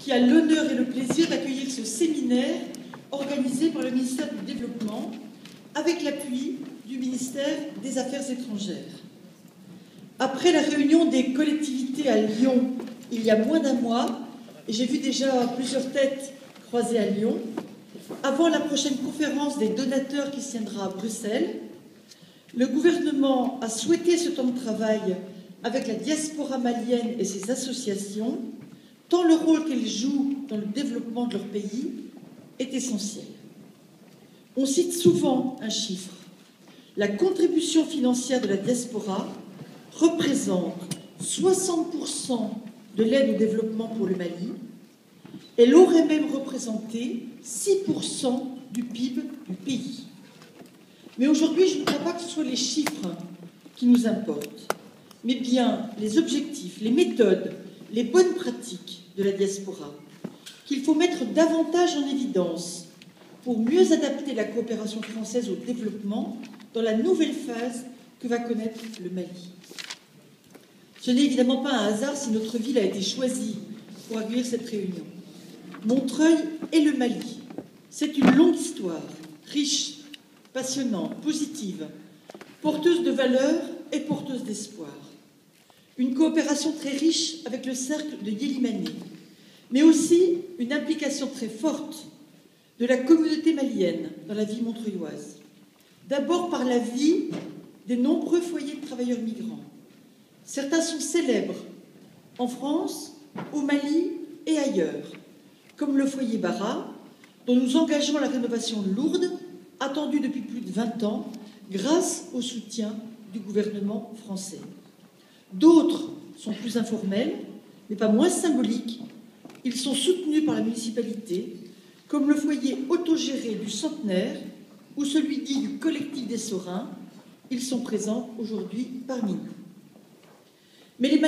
qui a l'honneur et le plaisir d'accueillir ce séminaire organisé par le ministère du Développement avec l'appui du ministère des Affaires étrangères. Après la réunion des collectivités à Lyon il y a moins d'un mois, et j'ai vu déjà plusieurs têtes croisées à Lyon, avant la prochaine conférence des donateurs qui se tiendra à Bruxelles, le gouvernement a souhaité ce temps de travail avec la diaspora malienne et ses associations, tant le rôle qu'elles jouent dans le développement de leur pays est essentiel. On cite souvent un chiffre. La contribution financière de la diaspora représente 60% de l'aide au développement pour le Mali. Elle aurait même représenté 6% du PIB du pays. Mais aujourd'hui, je ne crois pas que ce soit les chiffres qui nous importent, mais bien les objectifs, les méthodes, les bonnes pratiques de la diaspora, qu'il faut mettre davantage en évidence pour mieux adapter la coopération française au développement dans la nouvelle phase que va connaître le Mali. Ce n'est évidemment pas un hasard si notre ville a été choisie pour accueillir cette réunion. Montreuil et le Mali, c'est une longue histoire, riche, passionnante, positive, porteuse de valeurs et porteuse d'espoir. Une coopération très riche avec le cercle de Yélimané, mais aussi une implication très forte de la communauté malienne dans la vie montreuilloise. D'abord par la vie des nombreux foyers de travailleurs migrants. Certains sont célèbres en France, au Mali et ailleurs, comme le foyer Bara, dont nous engageons la rénovation lourde, attendue depuis plus de 20 ans, grâce au soutien du gouvernement français. D'autres sont plus informels, mais pas moins symboliques. Ils sont soutenus par la municipalité, comme le foyer autogéré du Centenaire ou celui dit du collectif des Sorins. Ils sont présents aujourd'hui parmi nous. Mais les